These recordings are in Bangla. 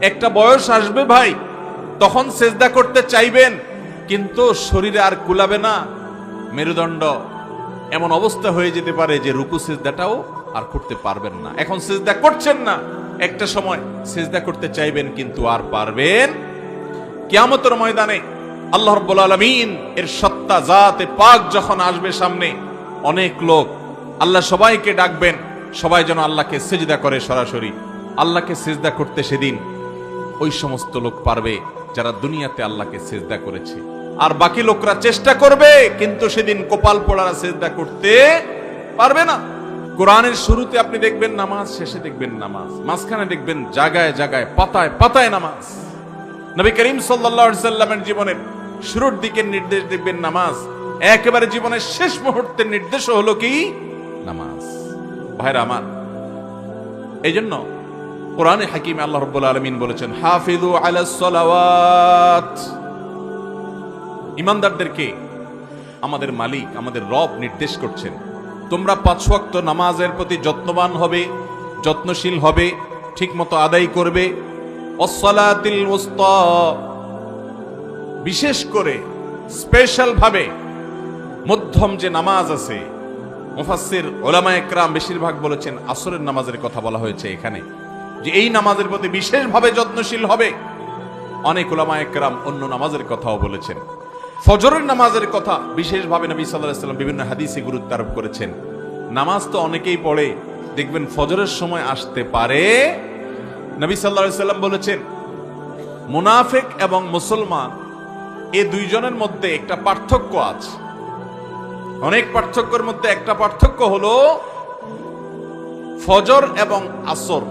একটা বয়স আসবে ভাই, তখন সেজদা করতে চাইবেন, কিন্তু শরীরে আর কুলাবে না, মেরুদণ্ড এমন অবস্থা হয়ে যেতে পারে যে রুকু সেজদাটাও আর করতে পারবেন না। এখন সেজদা করছেন না, একটা সময় সেজদা করতে চাইবেন কিন্তু আর পারবেন। কিয়ামতের ময়দানে আল্লাহ রাব্বুল আলামিন এর সত্তা জাতে পাক যখন আসবে সামনে, অনেক লোক, আল্লাহ সবাইকে ডাকবেন, সবাই যেন আল্লাহকে সিজদা করে সরাসরি আল্লাহকে সিজদা করতে। সেদিন ওই সমস্ত লোক পারবে যারা দুনিয়াতে আল্লাহকে সিজদা করেছে, আর বাকি লোকরা চেষ্টা করবে কিন্তু সেদিন কপাল পোড়ারা সিজদা করতে পারবে না। কোরআনের শুরুতে আপনি দেখবেন নামাজ, শেষে দেখবেন নামাজ, মাঝখানে দেখবেন জায়গায় জায়গায় পাতায় পাতায় নামাজ। নবী করিম সাল্লাল্লাহু আলাইহি সাল্লামের জীবনের শুরুর দিকের নির্দেশ দেখবেন নামাজ, একেবারে জীবনের শেষ মুহূর্তের নির্দেশ হলো কি নামাজ। ভাইরা আমার, এই জন্য কোরআনে হাকিমে আল্লাহ রাব্বুল আলামিন বলেছেন হাফিজু আলাস সালাওয়াত। ঈমানদারদেরকে আমাদের মালিক, আমাদের রব নির্দেশ করছেন, তোমরা 5 ওয়াক্ত নামাজের প্রতি যত্নবান হবে, যত্নশীল হবে, ঠিকমতো আদায় করবে। ওয়াসসালাতিল উসতা, বিশেষ করে স্পেশাল ভাবে মধ্যম যে নামাজ আছে, মুফাসসির উলামায়ে কেরাম বেশিরভাগ বলেছেন আসরের নামাজের কথা বলা হয়েছে এখানে, যে এই নামাজের প্রতি বিশেষভাবে যত্নশীল হবে। অনেক উলামায়ে কেরাম অন্য নামাজের কথাও বলেছেন। ফজরের নামাজের কথা বিশেষভাবে নবী সাল্লাল্লাহু আলাইহি ওয়াসাল্লাম বিভিন্ন হাদিসে গুরুত্ব আরোপ করেছেন। নামাজ তো অনেকেই পড়ে, দেখবেন ফজরের সময় আসতে পারে। নবী সাল্লাল্লাহু আলাইহি ওয়াসাল্লাম বলেছেন মুনাফিক এবং মুসলমান এই দুইজনের মধ্যে একটা পার্থক্য আছে। অনেক পার্থক্যের মধ্যে একটা পার্থক্য হলো ফজর এবং আসর,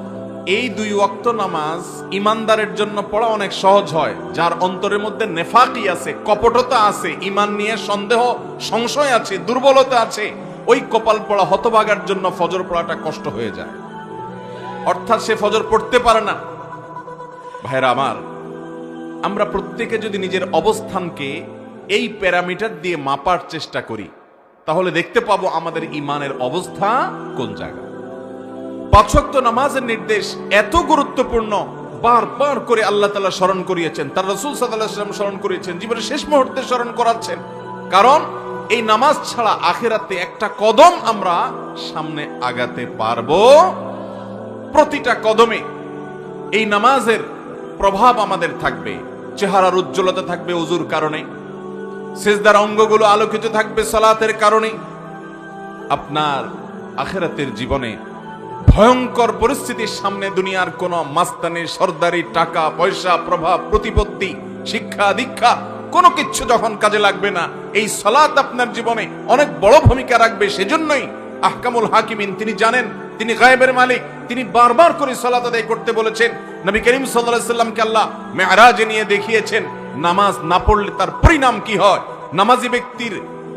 এই 2 ওয়াক্ত নামাজ ইমানদারের জন্য পড়া অনেক সহজ হয়। যার অন্তরের মধ্যে নেফাকি আছে, কপটতা আছে, ইমান নিয়ে সন্দেহ সংশয় আছে, দুর্বলতা আছে, ওই কপাল পড়া হতভাগার জন্য ফজর পড়াটা কষ্ট হয়ে যায়, অর্থাৎ সে ফজর পড়তে পারে না। ভাইরা আমার, আমরা প্রত্যেকে যদি নিজের অবস্থানকে এই প্যারামিটার দিয়ে মাপার চেষ্টা করি, তাহলে দেখতে পাবো আমাদের ইমানের অবস্থা কোন জায়গায়। 5 ওয়াক্ত নামাজের নির্দেশ এত গুরুত্বপূর্ণ, বারবার করে আল্লাহ তাআলা স্মরণ করিয়েছেন, তার রাসূল সাল্লাল্লাহু আলাইহি ওয়াসাল্লাম স্মরণ করিয়েছেন, জীবনের শেষ মুহূর্তে স্মরণ করাচ্ছেন। কারণ এই নামাজ ছাড়া আখিরাতে একটা কদম আমরা সামনে আগাতে পারবো। প্রতিটা কদমে এই নামাজের প্রভাব আমাদের থাকবে। চেহারার উজ্জ্বলতা থাকবে ওযুর কারণে, সিজদার অঙ্গগুলো আলোকিত থাকবে সালাতের কারণে। আপনার আখিরাতের জীবনে ভয়ঙ্কর পরিস্থিতির সামনে দুনিয়ার কোন মাস্তানি, সরদারি, টাকা পয়সা, প্রভাব, প্রতিপত্তি, শিক্ষা দীক্ষা কোনো কিছু যখন কাজে লাগবে না, এই সালাত আপনার জীবনে অনেক বড় ভূমিকা রাখবে। সেজন্যই আহকামুল হাকিমিন, তিনি জানেন, তিনি গায়েবের মালিক, তিনি বারবার করে সালাত আদায় করতে বলেছেন। নবী করিম সাল্লাল্লাহু আলাইহি সাল্লামকে আল্লাহ মেরাজে নিয়ে দেখিয়েছেন নামাজ না পড়লে তার পরিণাম কি হয়, নামাজি ব্যক্তির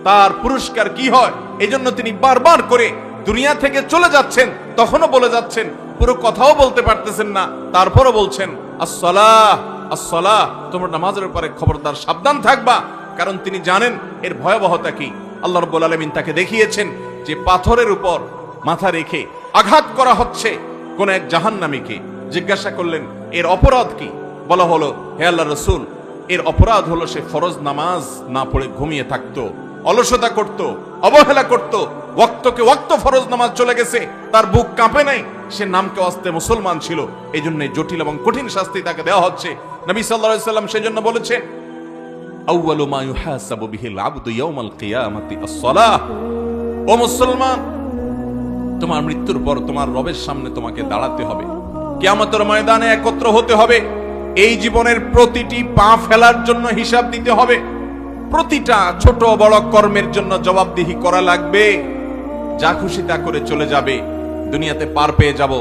তার পুরস্কার কি হয়। এজন্য তিনি বারবার করে দুনিয়া থেকে চলে যাচ্ছেন, তখনও বলে যাচ্ছেন, পুরো কথাও বলতে পারতেছেন না, তারপরও বলছেন আসসালাহ আসসালাহ, তোমরা নামাজের উপরে খবরদার সাবধান থাকবা। কারণ তিনি জানেন এর ভয়াবহতা কি। আল্লাহ রাব্বুল আলামিন তাকে দেখিয়েছেন যে পাথরের উপর মাথা রেখে আঘাত করা হচ্ছে কোন এক জাহান্নামীকে। জিজ্ঞাসা করলেন এর অপরাধ কি? বলা হলো, হে আল্লাহর রাসূল, এর অপরাধ হলো সে ফরজ নামাজ না পড়ে ঘুমিয়ে থাকতো, অলসতা করত, অবহেলা করত, ওয়াক্তকে ওয়াক্ত ফরজ নামাজ চলে গেছে, তার বুক কাঁপে নাই, সে নামকে ওয়াস্তে মুসলমান ছিল। এই জন্য জটিল এবং কঠিন শাস্তি তাকে দেওয়া হচ্ছে। নবী সাল্লাল্লাহু আলাইহি সাল্লাম সেজন্য বলেছেন আউয়ালু মা ইউহাসাবু বিহিল আবদু ইয়াউমাল কিয়ামাতি আস-সালাহ। ও মুসলমান, তোমার মৃত্যুর পর তোমার রবের সামনে তোমাকে দাঁড়াতে হবে, কিয়ামতের ময়দানে একত্র হতে হবে। এই জীবনের প্রতিটি পা ফেলার জন্য হিসাব দিতে হবে, প্রতিটা ছোট বড় কর্মের জন্য জবাবদিহি করা লাগবে। যা খুশি তা করে চলে যাবে, দুনিয়াতে পার পেয়ে যাব।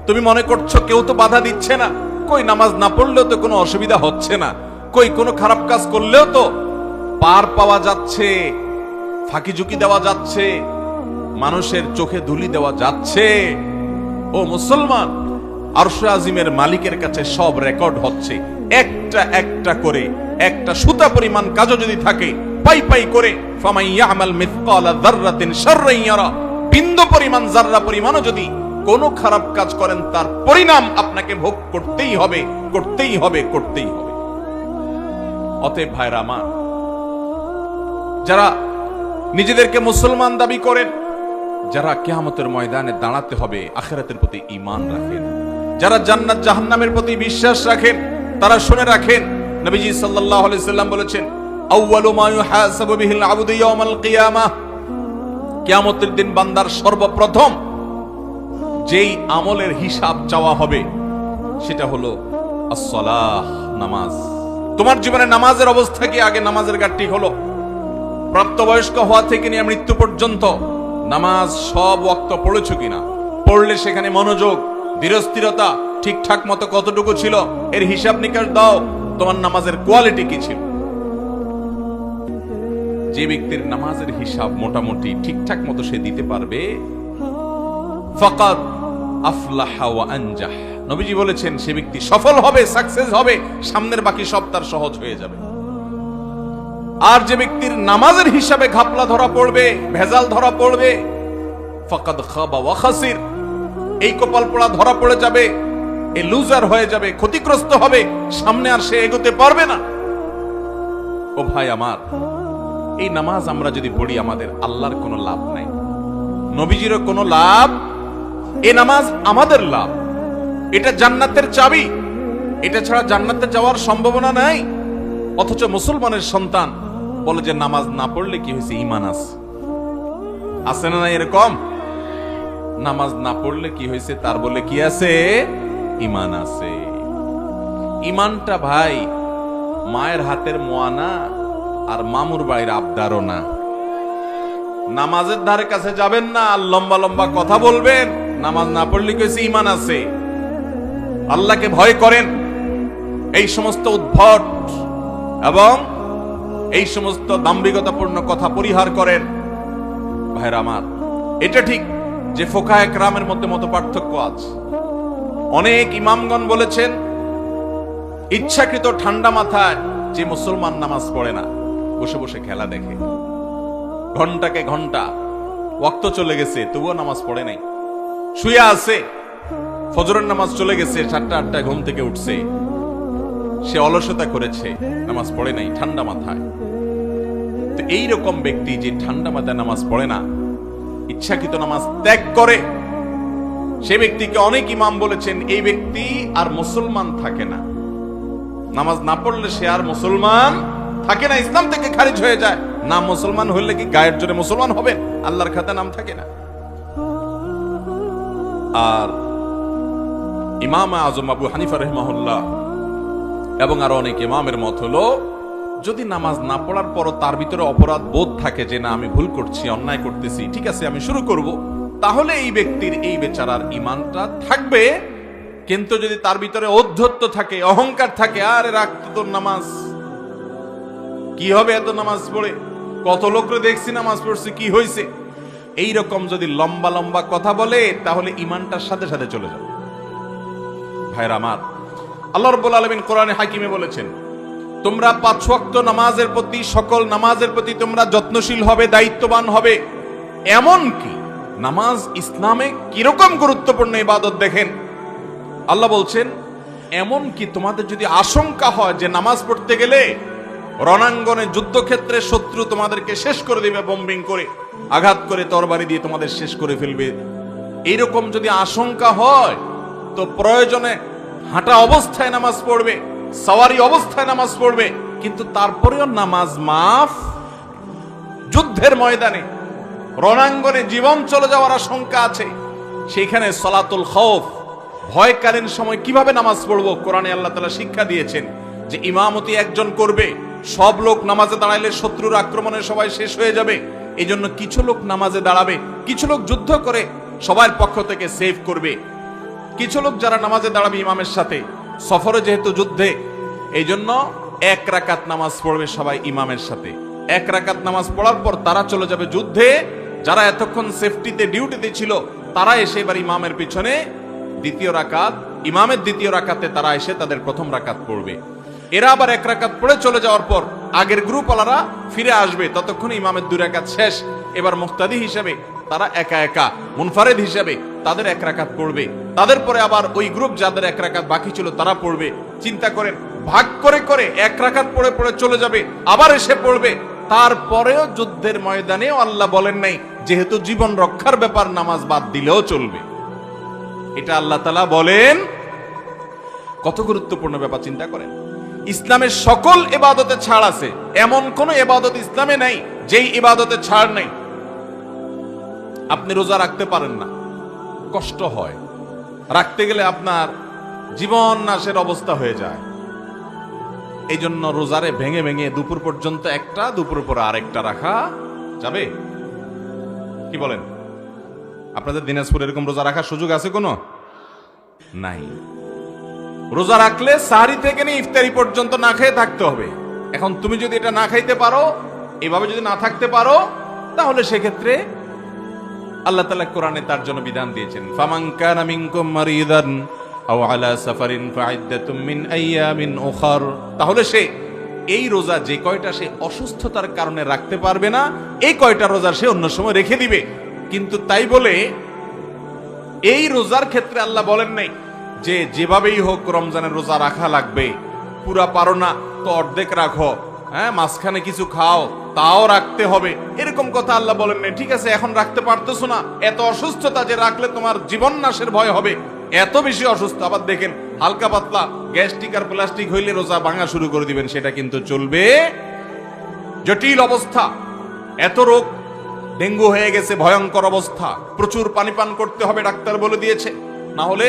তুমি মনে করছো কেউ তো বাধা দিচ্ছে না, কই নামাজ না পড়লেও তো কোনো অসুবিধা হচ্ছে না, কই কোনো খারাপ কাজ করলেও তো পার পাওয়া যাচ্ছে, ফাঁকি ঝুঁকি দেওয়া যাচ্ছে, মানুষের চোখে ধুলি দেওয়া যাচ্ছে। ও মুসলমান, আরশে আজিমের মালিকের কাছে সব রেকর্ড হচ্ছে, একটা একটা করে, একটা সুতা পরিমাণ কাজও যদি থাকে, পাই পাই করে ফামাই ইয়ামাল মিসকালা যাররাতিন শাররান ইয়ারা, বিন্দু পরিমাণ জাররা পরিমাণও যদি কোনো খারাপ কাজ করেন তার পরিণাম আপনাকে ভোগ করতেই হবে, করতেই হবে, করতেই হবে। অতএব ভাইরা আমার, যারা নিজেদেরকে মুসলমান দাবি করেন, যারা কিয়ামতের ময়দানে দাঁড়াতে হবে আখিরাতের প্রতি ঈমান রাখেন, যারা জান্নাত জাহান্নামের প্রতি বিশ্বাস রাখেন, তারা শুনে রাখেন নবীজি সাল্লাল্লাহু আলাইহি সাল্লাম বলেছেন, আউয়ালু মা ইউহাসাবু বিহিল আবদু ইয়াউমাল কিয়ামাহ, কিয়ামতের দিন বান্দার সর্বপ্রথম যেই আমলের হিসাব চাওয়া হবে সেটা হলো as-সালাহ, নামাজ। তোমার জীবনে নামাজের অবস্থা কি? আগে নামাজের ঘাটতি হলো। প্রাপ্তবয়স্ক হওয়া থেকে নিয়ে মৃত্যু পর্যন্ত নামাজ সব ওয়াক্ত পড়েছো কিনা? পড়লে সেখানে মনোযোগ, ধীরস্থিরতা ঠিকঠাক মতো কতটুকু ছিল, এর হিসাব নিকাশ দাও। তোমার নামাজের কোয়ালিটি কি ছিল? যে ব্যক্তির নামাজের হিসাব মোটামুটি ঠিকঠাক মতো সে দিতে পারবে, ফাকাদ আফলাহা ওয়া আনজাহ, নবীজি বলেছেন সে ব্যক্তি সফল হবে, সাকসেস হবে, সামনের বাকি সব তার সহজ হয়ে যাবে। আর যে ব্যক্তির নামাজের হিসাবে ঘাপলা ধরা পড়বে, ভেজাল ধরা পড়বে, ফাকাদ খাবা ওয়া খাসির, এই কপাল পোড়া ধরা পড়ে যাবে, এই লুজার হয়ে যাবে, ক্ষতিগ্রস্ত হবে, সামনে আর সে এগোতে পারবে না। ও ভাই আমার, এই নামাজ আমরা যদি পড়ি আমাদের আল্লাহর কোনো লাভ নাই, নবীজিরও কোনো লাভ। এই নামাজ আমাদের লাভ, এটা জান্নাতের চাবি, এটা ছাড়া জান্নাতে যাওয়ার সম্ভাবনা নাই। অথচ মুসলমানের সন্তান বলে যে নামাজ না পড়লে কি হয়েছে, ঈমান আছে না? এরকম নামাজ না পড়লে কি হয়েছে, তার বলে কি আছে, ঈমান আছে। ঈমানটা ভাই মায়ের হাতের মোয়ানা আর মামুর বাড়ির আবদারও না। নামাজের ধারে কাছে যাবেন না আর লম্বা লম্বা কথা বলবেন, নামাজ না পড়লে কি হয়েছে, ঈমান আছে। আল্লাহকে ভয় করেন, এই সমস্ত উদ্ভট এবং এই সমস্ত দাম্ভিকতাপূর্ণ কথা পরিহার করেন। ভাইরা আমার, এটা ঠিক যে ফোকায়ে কেরামের মধ্যে মত পার্থক্য আছে। অনেক ইমামগণ বলেছেন ইচ্ছাকৃত ঠান্ডা মাথায় যে মুসলমান নামাজ পড়ে না, বসে বসে খেলা দেখে, ঘন্টাকে ঘন্টা ওয়াক্ত চলে গেছে তবুও নামাজ পড়ে নাই, শুয়ে আছে, ফজরের নামাজ চলে গেছে, 7টা-8টায় ঘুম থেকে উঠছে, সে অলসতা করেছে, নামাজ পড়ে নাই ঠান্ডা মাথায়। তো এইরকম ব্যক্তি যে ঠান্ডা মাথায় নামাজ পড়ে না, ইচ্ছাকৃত নামাজ ত্যাগ করে, সে ব্যক্তিকে অনেক ইমাম বলেছেন এই ব্যক্তি আর মুসলমান থাকে না। নামাজ না পড়লে সে আর মুসলমান থাকে না, ইসলাম থেকে খারিজ হয়ে যায়। নাম মুসলমান হইলে কি গায়ের জোরে মুসলমান হবেন? আল্লাহর খাতায় নাম থাকে না। আর ইমাম আজম আবু হানিফা রাহিমাহুল্লাহ এবং আরো অনেক ইমামের মত হলো, যদি নামাজ না পড়ার পরও তার ভিতরে অপরাধ বোধ থাকে যে না আমি ভুল করছি, অন্যায় করতেছি, ঠিক আছে আমি শুরু করব, তাহলে এই ব্যক্তির, এই বেচারার ঈমানটা থাকবে। কিন্তু যদি তার ভিতরে ঔদ্ধত্য থাকে, অহংকার থাকে, আরে রাখতো তোর নামাজ, কি হবে এত নামাজ পড়ে, কত লোকরে দেখছি নামাজ পড়ছে, কি হয়েছে, এইরকম যদি লম্বা লম্বা কথা বলে তাহলে ঈমানটার সাথে সাথে চলে যাবে। ভাইরা আমার, আল্লাহ রাব্বুল আলামিন কোরআনে হাকিমে বলেছেন তোমরা 5 ওয়াক্ত নামাজের প্রতি, সকল নামাজের প্রতি তোমরা যত্নশীল হবে, দায়িত্ববান হবে। এমন কি নামাজ ইসলামে কিরকম গুরুত্বপূর্ণ ইবাদত দেখেন, আল্লাহ বলছেন এমন কি তোমাদের যদি আশঙ্কা হয় যে নামাজ পড়তে গেলে রণাঙ্গনে যুদ্ধক্ষেত্রে শত্রু তোমাদেরকে শেষ করে দিবে, বোম্বিং করে, আঘাত করে, তরবারি দিয়ে তোমাদের শেষ করে ফেলবে, এইরকম যদি আশঙ্কা হয় তো প্রয়োজনে হাঁটা অবস্থায় নামাজ পড়বে, সওয়ারি অবস্থায় নামাজ পড়বে, কিন্তু তারপরেও নামাজ মাফ। যুদ্ধের ময়দানে রণাঙ্গনে জীবন চলে যাওয়ার আশঙ্কা আছে, সেখানে সলাতুল খৌফ, ভয়কালীন সময় কিভাবে নামাজ পড়বো, কোরআনে আল্লাহ তাআলা শিক্ষা দিয়েছেন যে ইমামতি একজন করবে, সব লোক নামাজে দাঁড়াইলে শত্রুর আক্রমণে সবাই শেষ হয়ে যাবে, এই জন্য কিছু লোক নামাজে দাঁড়াবে, কিছু লোক যুদ্ধ করে সবার পক্ষ থেকে সেভ করবে, কিছু লোক যারা নামাজে দাঁড়াবে ইমামের সাথে, সফরে যেহেতু যুদ্ধে, এই জন্য 1 রাকাত নামাজ পড়বে সবাই ইমামের সাথে। 1 রাকাত নামাজ পড়ার পর তারা চলে যাবে যুদ্ধে, যারা এতক্ষণ সেফটিতে ডিউটিতে ছিল তারা এসে এবার ইমামের পিছনে দ্বিতীয় রাকাত, ইমামের দ্বিতীয় রাকাতে তারা এসে তাদের প্রথম রাকাত পড়বে। এরা আবার 1 রাকাত পড়ে চলে যাওয়ার পর আগের গ্রুপ ওয়ালারা ফিরে আসবে, ততক্ষণ ইমামের 2 রাকাত শেষ। এবার মুক্তাদি হিসেবে তারা একা একা মুনফারিদ হিসেবে তাদের 1 রাকাত পড়বে, তাদের পরে আবার ওই গ্রুপ যাদের 1 রাকাত বাকি ছিল তারা পড়বে। চিন্তা করেন, ভাগ করে করে 1 রাকাত পড়ে পড়ে চলে যাবে, আবার এসে পড়বে। তারপরেও যুদ্ধের ময়দানেও আল্লাহ বলেন নাই যেহেতু জীবন রক্ষার ব্যাপার নামাজ বাদ দিলেও চলবে। এটা আল্লাহ তাআলা বলেন। কত গুরুত্বপূর্ণ ব্যাপার চিন্তা করেন। ইসলামের সকল ইবাদতে ছাড় আছে, এমন কোন ইবাদত ইসলামে নাই যেই ইবাদতে ছাড় নাই। আপনি রোজা রাখতে পারেন না, কষ্ট হয়, রাখতে গেলে আপনার জীবন নাশের অবস্থা হয়ে যায়। এই জন্য রোজারে ভেঙে ভেঙে দুপুর পর্যন্ত একটা, দুপুর পরে আরেকটা রাখা যাবে? কি বলেন? আপনাদের দিনাজপুর এরকম রোজা রাখার সুযোগ আছে কোনো? নাই। রোজা রাখলে সাহরি থেকে নিয়ে ইফতারি পর্যন্ত না খেয়ে থাকতে হবে। এখন তুমি যদি এটা না খাইতে পারো, এভাবে যদি না থাকতে পারো, তাহলে সেক্ষেত্রে আল্লাহ তাআলা কোরআনে তার জন্য বিধান দিয়েছেন, ফামান কানা মিনকুম মারিদান আও আলা সাফারিন ফাইদ্দাতুম মিন আইয়ামিন উখার। তাহলে সে এই রোজা যে কয়টা সে অসুস্থতার কারণে রাখতে পারবে না, এই কয়টা রোজা সে অন্য সময় রেখে দিবে। কিন্তু তাই বলে এই রোজার ক্ষেত্রে আল্লাহ বলেন নাই যে যেভাবেই হোক রমজানের রোজা রাখা লাগবে, পুরা পারো না তো অর্ধেক রাখো, হ্যাঁ মাঝখানে কিছু খাও তাও রাখতে হবে, এরকম কথা আল্লাহ বলেন নাই। ঠিক আছে, এখন রাখতে পারতেছো না, এত অসুস্থতা যে রাখলে তোমার জীবন নাশের ভয় হবে, এত বেশি অসুস্থ। আবার দেখেন হালকা পাতলা গ্যাস্ট্রিক আর প্লাস্টিক হইলে রোজা ভাঙা শুরু করে দিবেন, সেটা কিন্তু চলবে। জটিল অবস্থা, এত রোগ, ডেঙ্গু হয়ে গেছে, ভয়ঙ্কর অবস্থা, প্রচুর পানি পান করতে হবে ডাক্তার বলে দিয়েছে, না হলে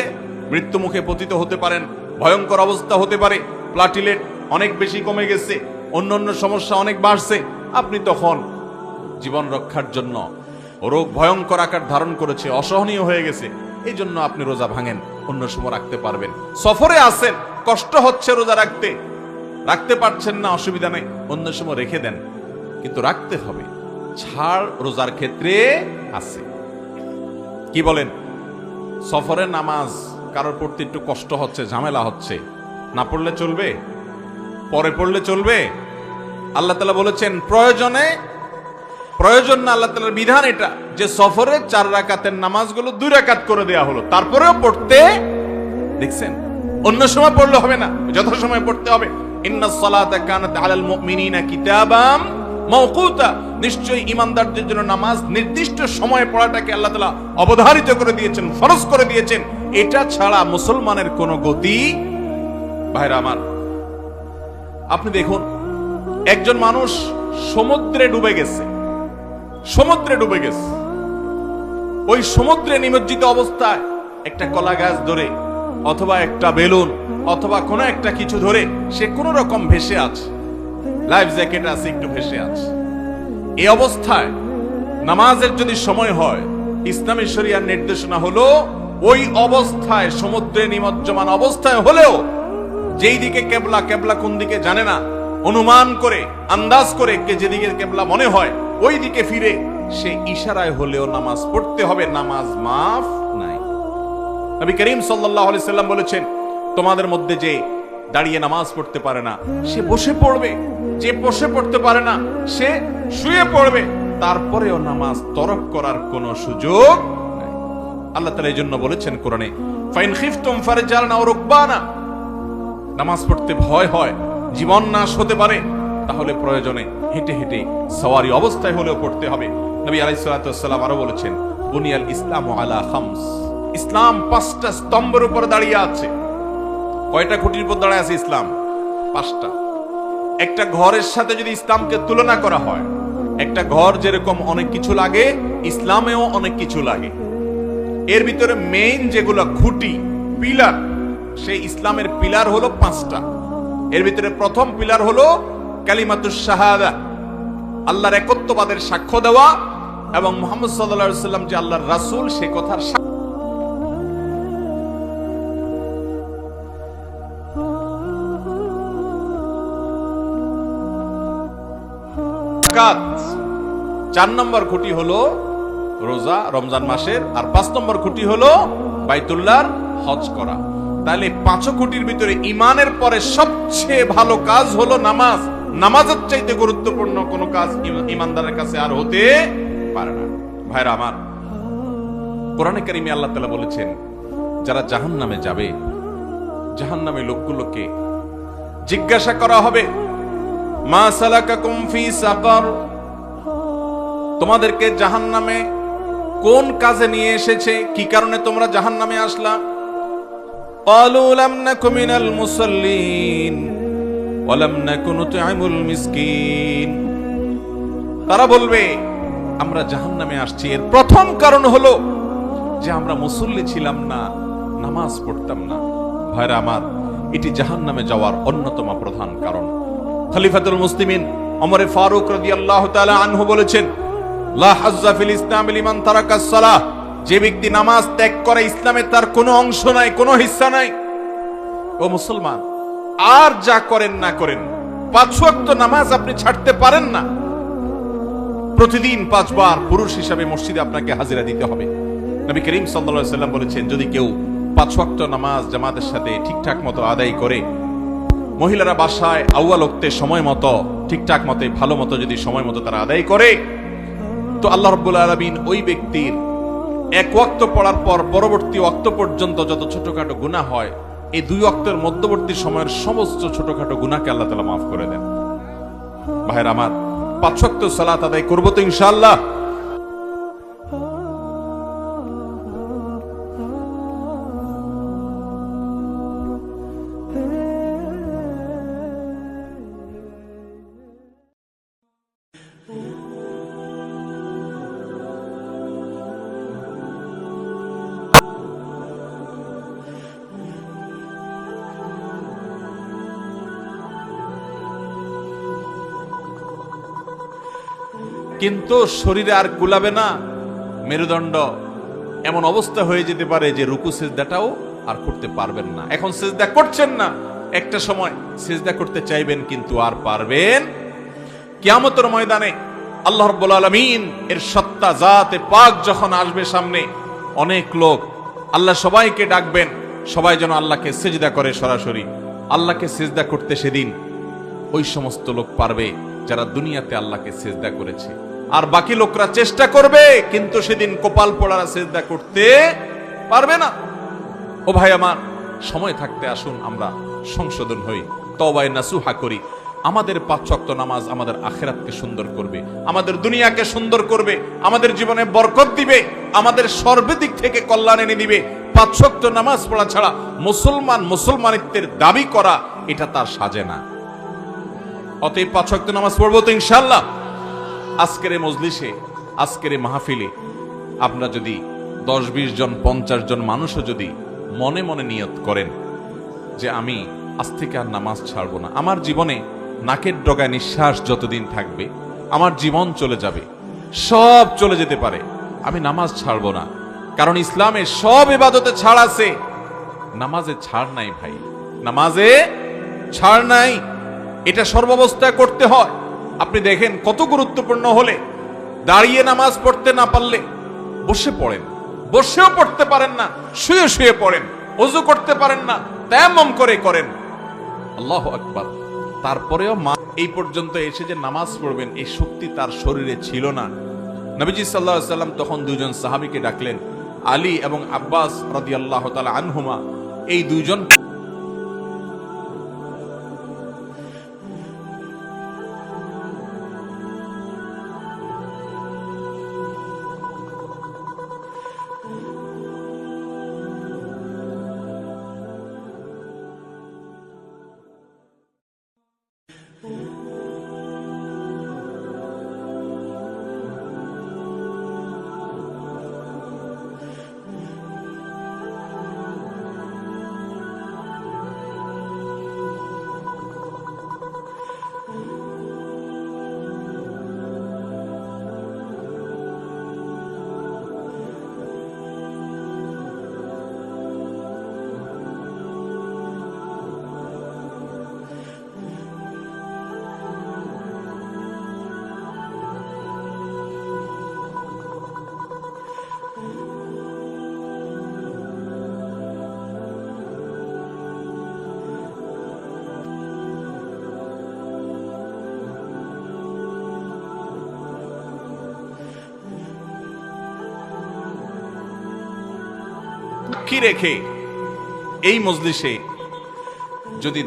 মৃত্যু মুখে পতিত হতে পারেন, ভয়ঙ্কর অবস্থা হতে পারে। প্লাটিলেট অনেক বেশি কমে গেছে, অন্যান্য সমস্যা অনেক বাড়ছে। আপনি তখন জীবন রক্ষার জন্য, রোগ ভয়ঙ্কর আকার ধারণ করেছে, অসহনীয় হয়ে গেছে, এই জন্য আপনি রোজা ভাঙেন, অন্য সময় রাখতে পারবেন। সফরে আছেন, কষ্ট হচ্ছে রোজা রাখতে, রাখতে পারছেন না, অসুবিধা নেই, অন্য সময় রেখে দেন, কিন্তু রাখতে হবে। ছাড় রোজার ক্ষেত্রে আছে। কি বলেন? সফরের নামাজ কারোর পড়তে একটু কষ্ট হচ্ছে, ঝামেলা হচ্ছে, না পড়লে চলবে? পরে পড়লে চলবে? আল্লাহ তাআলা বলেছেন প্রয়োজন না, আল্লাহ তাআলার বিধান এটা যে সফরে 4 রাকাতের নামাজগুলো 2 রাকাত করে দেয়া হলো, তারপরেও পড়তে দেখছেন। অন্য সময় পড়লে হবে না, যত সময় পড়তে হবে। ইন্নাস সালাতা কানাত আলাল মুমিনিনা কিতাবাম মাওকুতা, নিশ্চয়ই ঈমানদারদের জন্য নামাজ নির্দিষ্ট সময়ে পড়াটাকে আল্লাহ তাআলা অবধারিত করে দিয়েছেন, ফরজ করে দিয়েছেন। এটা ছাড়া মুসলমানের কোনো গতি। ভাইরা আমার, আপনি দেখুন, একজন মানুষ সমুদ্রে ডুবে গেছে, ওই সমুদ্রে নিমজ্জিত অবস্থায় একটা কলা গাছ ধরে অথবা একটা বেলুন অথবা কোনো একটা কিছু ধরে সে কোন রকম ভেসে আছে, লাইফ জ্যাকেট আছে, একটু ভেসে আছে। এই অবস্থায় নামাজের যদি সময় হয়, ইসলামী শরিয়ার নির্দেশনা হলো ওই অবস্থায়, সমুদ্রে নিমজ্জমান অবস্থায় হলেও যেই দিকে কেবলা, কেবলা কোন দিকে জানে না, অনুমান করে আন্দাজ করে যেদিকে কেবলা মনে হয় ওই দিকে ফিরে সে ইশারায় হলেও নামাজ পড়তে হবে, নামাজ মাফ নাই। নবী করিম সাল্লাল্লাহু আলাইহি সাল্লাম বলেছেন, তোমাদের মধ্যে যে দাঁড়িয়ে নামাজ পড়তে পারে না সে বসে পড়বে, যে বসে পড়তে পারে না সে শুয়ে পড়বে, তারপরেও নামাজ তরক করার কোনো সুযোগ নাই। আল্লাহ তাআলা এই জন্য বলেছেন কোরআনে, ফাইন খিফতুম ফারজালনা ওয়া রুকবানা, নামাজ পড়তে ভয় হয়, জীবন নাশ হতে পারে, তাহলে প্রয়োজনে হেঁটে হেঁটে সওয়ারি অবস্থায় হলেও পড়তে হবে। নবী আলাইহিস সালাতু ওয়াস সালাম আরো বলেছেন, বুনিয়াল ইসলামু আলা খামস, ইসলাম 5টা স্তম্ভের উপর দাঁড়িয়ে আছে। কয়টা খুঁটির উপর দাঁড়িয়ে আছে ইসলাম? 5টা। একটা ঘরের সাথে যদি ইসলামকে তুলনা করা হয়, একটা ঘর যেরকম অনেক কিছু লাগে, ইসলামেও অনেক কিছু লাগে। এর ভিতরে মেইন যেগুলো খুঁটি, পিলার, সেই ইসলামের পিলার হলো 5টা। এর ভিতরে প্রথম পিলার হলো কালিমাতুশ শাহাদা, আল্লাহর একত্ববাদের সাক্ষ্য দেওয়া, এবং মুহাম্মদ সাল্লাল্লাহু আলাইহি ওয়াসাল্লাম যে আল্লাহর রাসূল সে কথার সাকাত। 4 নম্বর খুঁটি হলো রোজা রমজান মাসের, আর 5 নম্বর খুঁটি হলো বাইতুল্লাহর হজ করা। তাহলে 5 খুঁটির ভিতরে ইমানের পরে সবচেয়ে ভালো কাজ হলো নামাজ। নামাজের চাইতে গুরুত্বপূর্ণ কোনো কাজ ইমানদারের কাছে আর হতে পারে না। ভাইরা আমার, কোরআনে কারিমে আল্লাহ তাআলা বলেছেন, যারা জাহান্নামে যাবে, জাহান্নামে লোকগুলোকে জিজ্ঞাসা করা হবে, মা সালাকাকুম ফি সাকার, তোমাদেরকে জাহান্নামে কোন কাজে নিয়ে এসেছে, কি কারণে তোমরা জাহান্নামে আসলা? ক্বালু লাম নাকু মিনাল মুসাল্লিন ওয়া লাম নাকু নুত'ইমুল মিসকিন। তারা বলবে, আমরা জাহান্নামে আসছি এর প্রথম কারণ হলো যে আমরা মুসল্লি ছিলাম না, নামাজ পড়তাম না। ভাইরা আমার, এটি জাহান্নামে যাওয়ার অন্যতম প্রধান কারণ। খলিফাতুল মুসলিমিন ওমর ফারুক রাদিয়াল্লাহু তাআলা আনহু বলেছেন, লা হাজ্জা ফিল ইসলাম লিমান তারাকাস সালাহ, যে ব্যক্তি নামাজ ত্যাগ করে ইসলামে তার কোনো অংশ নাই, কোনো হিস্সা নাই। ও মুসলমান, আর যা করেন না করেন, 5 ওয়াক্ত নামাজ আপনি ছাড়তে পারেন না। প্রতিদিন 5 বার পুরুষ হিসাবে মসজিদে আপনাকে হাজিরা দিতে হবে। নবী করিম সাল্লাল্লাহু আলাইহি সাল্লাম বলেছেন, যদি কেউ 5 ওয়াক্ত নামাজ জামাতের সাথে ঠিকঠাক মতো আদায় করে, মহিলারা বাসায় আউয়াল ওয়াক্তে সময় মতো ঠিকঠাক মতো ভালো মতো যদি সময় মতো তারা আদায় করে, তো আল্লাহ রাব্বুল আলামিন ওই ব্যক্তির 1 ওয়াক্ত পড়ার পর পরবর্তী ওয়াক্ত পর্যন্ত যত ছোটখাটো গুনাহ হয়, এই 2 ওয়াক্তের মধ্যবর্তী সময়ের সমস্ত ছোটখাটো গুনাহকে আল্লাহ তাআলা মাফ করে দেন। ভাইরা আমার, 5 ওয়াক্ত সালাত আদায় করব তো ইনশাআল্লাহ। কিন্তু শরীরে আর কুলাবে না, মেরুদণ্ড এমন অবস্থা হয়ে যেতে পারে যে রুকু সিজদাটাও আর করতে পারবেন না। এখন সিজদা করছেন না, একটা সময় সিজদা করতে চাইবেন কিন্তু আর পারবেন। কিয়ামতের ময়দানে আল্লাহ রাব্বুল আলামিন এর সত্তা জাতে পাক যখন আসবে সামনে, অনেক লোক, আল্লাহ সবাইকে ডাকবেন, সবাই যেন আল্লাহকে সিজদা করে সরাসরি। আল্লাহকে সিজদা করতে সেদিন ওই সমস্ত লোক পারবে যারা দুনিয়াতে আল্লাহকে সিজদা করেছে, আর বাকি লোকরা চেষ্টা করবে কিন্তু সেদিন কপাল পোড়ারা সিজদা করতে পারবে না। ও ভাই আমার, সময় থাকতে আসুন আমরা সংশোধন হই, তওবায়ে নাসুহা করি। আমাদের 5 ওয়াক্ত নামাজ আমাদের আখিরাতকে সুন্দর করবে, আমাদের দুনিয়াকে সুন্দর করবে, আমাদের জীবনে বরকত দিবে, আমাদের সর্বদিক থেকে কল্যাণ এনে দিবে। 5 ওয়াক্ত নামাজ পড়া ছাড়া মুসলমানিত্বের দাবি করা এটা তার সাজে না। অতএব 5 ওয়াক্ত নামাজ পড়বো তো ইনশাআল্লাহ। আজকের এই মজলিসে, আজকের এই মাহফিলে আপনারা যদি 10-20 জন 50 জন মানুষও যদি মনে মনে নিয়ত করেন যে আমি আজ থেকে আর নামাজ ছাড়বো না, আমার জীবনে নাকের ডগায় নিঃশ্বাস যতদিন থাকবে, আমার জীবন চলে যাবে, সব চলে যেতে পারে, আমি নামাজ ছাড়বো না। কারণ ইসলামে সব ইবাদতে ছাড় আছে, নামাজে ছাড় নাই ভাই, নামাজে ছাড় নাই। এটা সর্বাবস্থায় করতে হয়। আপনি দেখেন কত গুরুত্বপূর্ণ হলে দাঁড়িয়ে নামাজ পড়তে না পারলে বসে পড়েন, বসেও পড়তে পারেন না শুয়ে শুয়ে পড়েন, ওযু করতে পারেন না তায়াম্মুম করে করেন। আল্লাহু আকবার। তারপরেও এই পর্যন্ত এসে যে নামাজ পড়বেন এই শক্তি তার শরীরে ছিল না। নবীজি সাল্লাল্লাহু আলাইহি সাল্লাম তখন 2 জন সাহাবীকে ডাকলেন, আলী এবং আব্বাস রাদিয়াল্লাহু তাআলা আনহুমা। এই 2 জন সাক্ষী রেখে এই মজলিসে যদি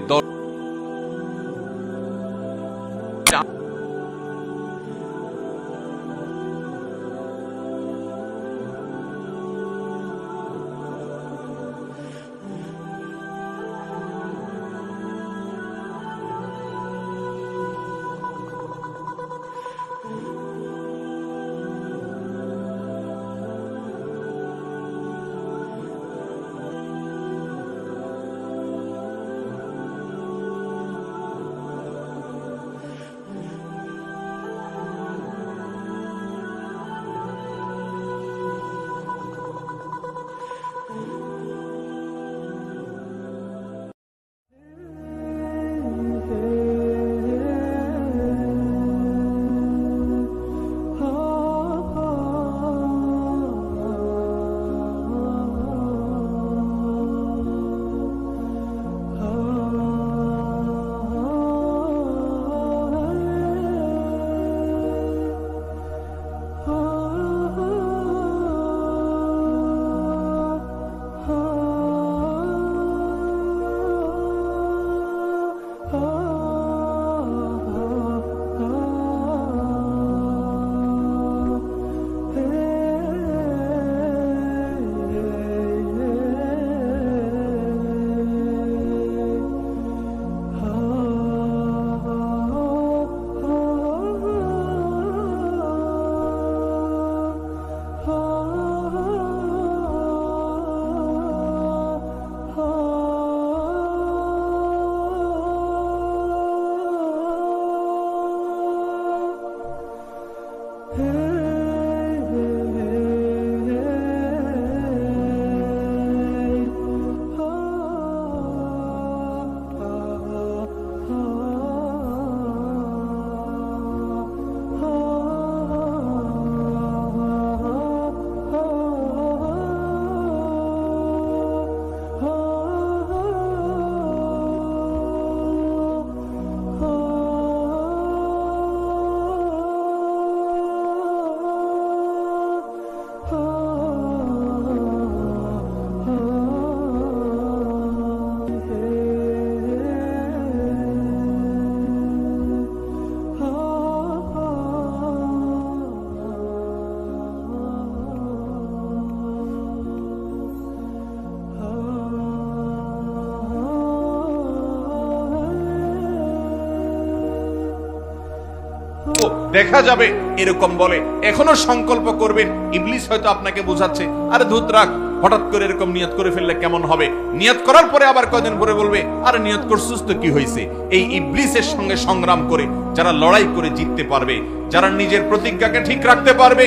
দেখা যাবে এরকম বলে এখনো সংকল্প করবেন, ইবলিস হয়তো আপনাকে বোঝাচ্ছে আরে ধুত রাখ, হঠাৎ করে এরকম নিয়ত করে ফেললে কেমন হবে। নিয়ত করার পরে আবার কয়দিন পরে বলবে আরে নিয়ত করছিস তো কি হয়েছে। এই ইবলিসের সঙ্গে সংগ্রাম করে যারা লড়াই করে জিততে পারবে, যারা নিজের প্রতিজ্ঞাকে ঠিক রাখতে পারবে,